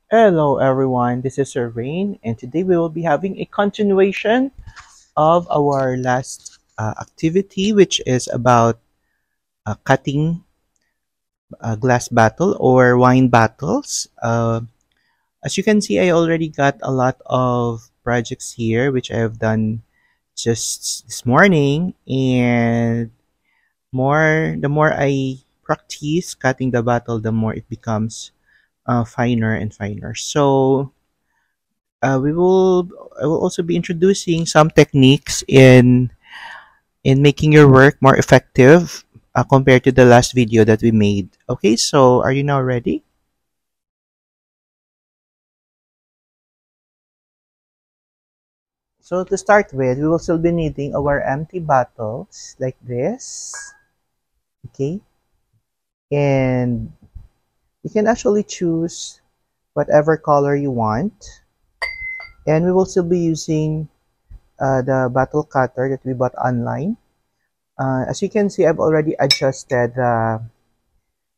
Hello everyone, this is Sir Rain, and today we will be having a continuation of our last activity, which is about cutting glass bottle or wine bottles. As you can see, I already got a lot of projects here, which I have done just this morning, and the more I practice cutting the bottle, the more it becomes finer and finer. So we will I will also be introducing some techniques in making your work more effective compared to the last video that we made. Okay, so are you now ready? So to start with, we will still be needing our empty bottles like this. Okay, and you can actually choose whatever color you want, and we will still be using the bottle cutter that we bought online. As you can see, I've already adjusted the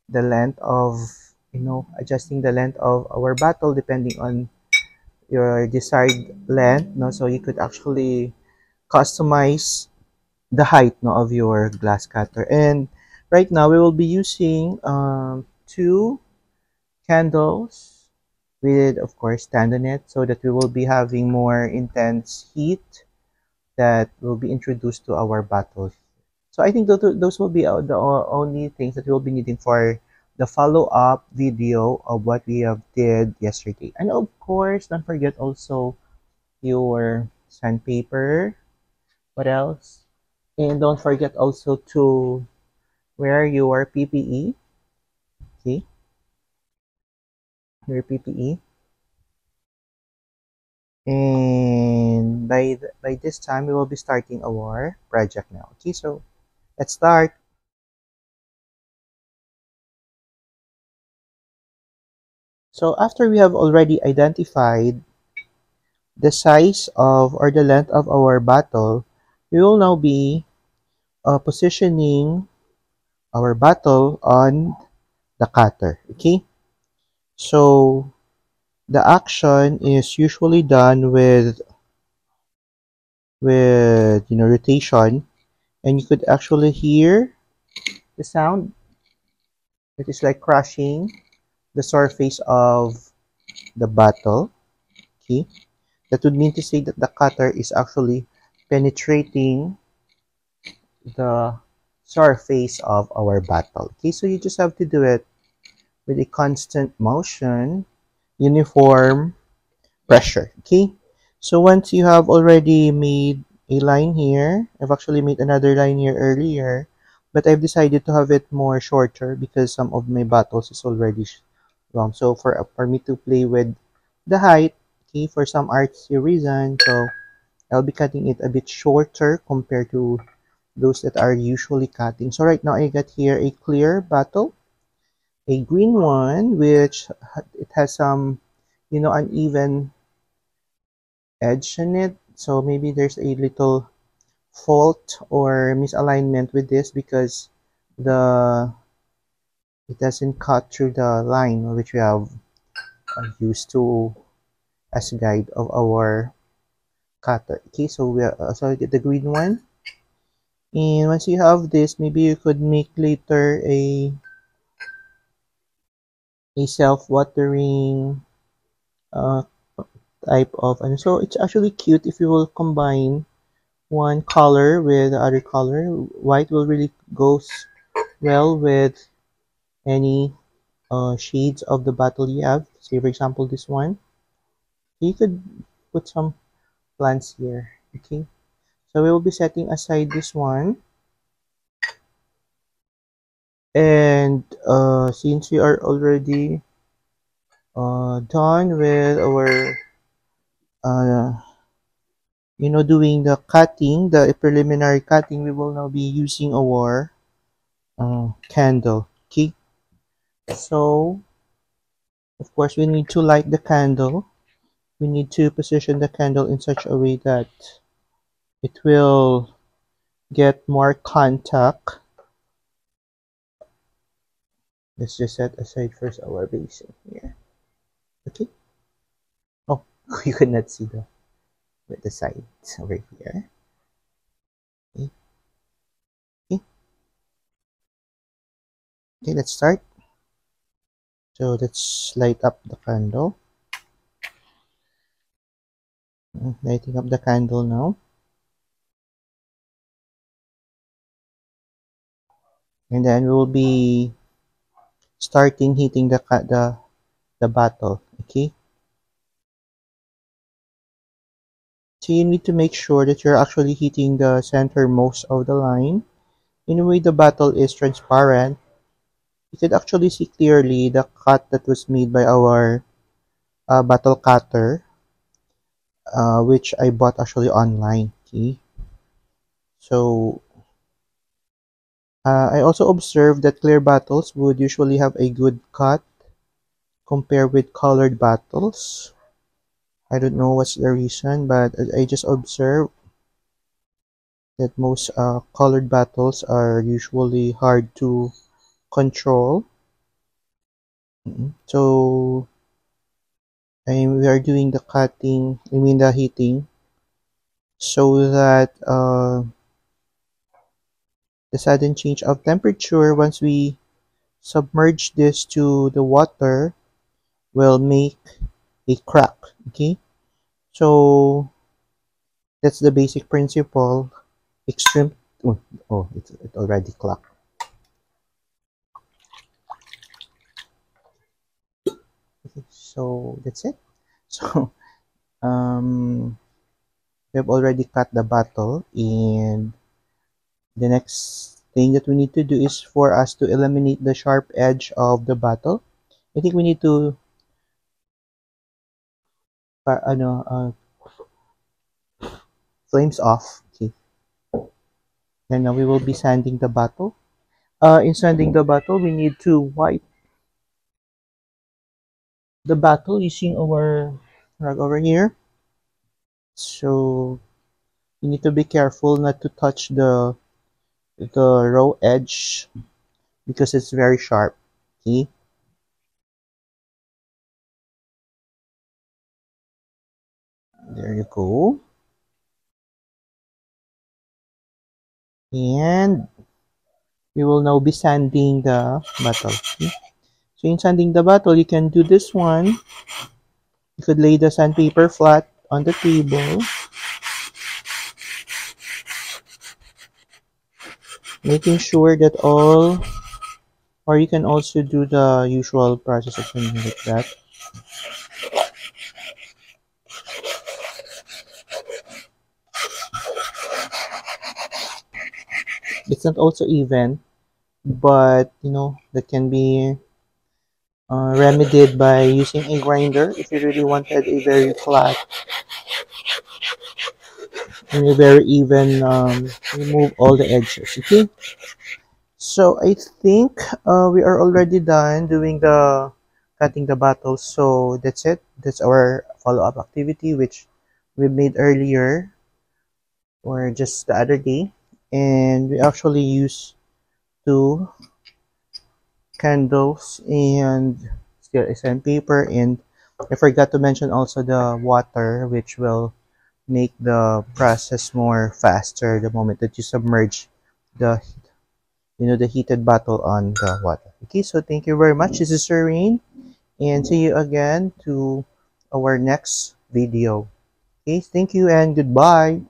length of adjusting the length of our bottle depending on your desired length, no, so you could actually customize the height, no, of your glass cutter. And right now we will be using two candles with, of course, stand on it, so that we will be having more intense heat that will be introduced to our bottle. So I think those will be the only things that we'll be needing for the follow-up video of what we have did yesterday. And of course, don't forget also your sandpaper. What else? And don't forget also to wear your PPE. Okay, your PPE. And by this time, we will be starting our project now. Okay, so let's start. So after we have already identified the size of or the length of our bottle, we will now be positioning our bottle on the cutter. Okay, so the action is usually done with rotation, and you could actually hear the sound. It is like crushing the surface of the bottle. Okay, that would mean to say that the cutter is actually penetrating the surface of our bottle. Okay, so you just have to do it with a constant motion, uniform pressure. Okay, so once you have already made a line here, I've actually made another line here earlier, but I've decided to have it more shorter because some of my bottles is already long. So for me to play with the height, okay, for some artsy reason, so I'll be cutting it a bit shorter compared to those that are usually cutting. So right now I got here a clear bottle, a green one, which it has some, uneven edge in it. So maybe there's a little fault or misalignment with this because the it doesn't cut through the line which we have used to as guide of our cutter. Okay, so we so I get the green one. And once you have this, maybe you could make later a self-watering uh, type of, and so it's actually cute if you will combine one color with the other color. White will really goes well with any shades of the bottle you have. Say for example this one. You could put some plants here. Okay. So we will be setting aside this one. And since we are already done with our uh, doing the cutting, the preliminary cutting, we will now be using our candle. Okay, so of course we need to light the candle. We need to position the candle in such a way that it will get more contact. Let's just set aside first our basin here. Okay, you could not see the sides over here. Okay. Okay. Okay, let's start. So let's light up the candle. Lighting up the candle now. And then we will be starting heating the bottle. Okay. So you need to make sure that you're actually heating the centermost of the line. In a way the bottle is transparent, you could actually see clearly the cut that was made by our bottle cutter, which I bought actually online. Okay. So I also observed that clear bottles would usually have a good cut compared with colored bottles. I don't know what's the reason, but I just observed that most colored bottles are usually hard to control. So we are doing the cutting, I mean the heating, so that the sudden change of temperature once we submerge this to the water will make a crack. Okay, so that's the basic principle. Extreme. It already cracked. Okay, so that's it. So we have already cut the bottle, and the next thing that we need to do is for us to eliminate the sharp edge of the bottle. I think we need to flames off. Okay, and now we will be sanding the bottle. In sanding the bottle, we need to wipe the bottle using our rag over here. So you need to be careful not to touch the raw edge because it's very sharp. Okay, there you go. And we will now be sanding the bottle. Okay? So in sanding the bottle, you can do this one. You could lay the sandpaper flat on the table, making sure that all, or you can also do the usual process of something like that. It's not also even, but you know that can be remedied by using a grinder if you really wanted a very flat and a very even remove all the edges. Okay, so I think we are already done doing the cutting the bottles. So that's it. That's our follow-up activity which we made earlier or just the other day, and we actually use two candles and still a sandpaper, and I forgot to mention also the water, which will make the process more faster the moment that you submerge the the heated bottle on the water. Okay, so thank you very much. This is Serene, and see you again to our next video. Okay, thank you and goodbye.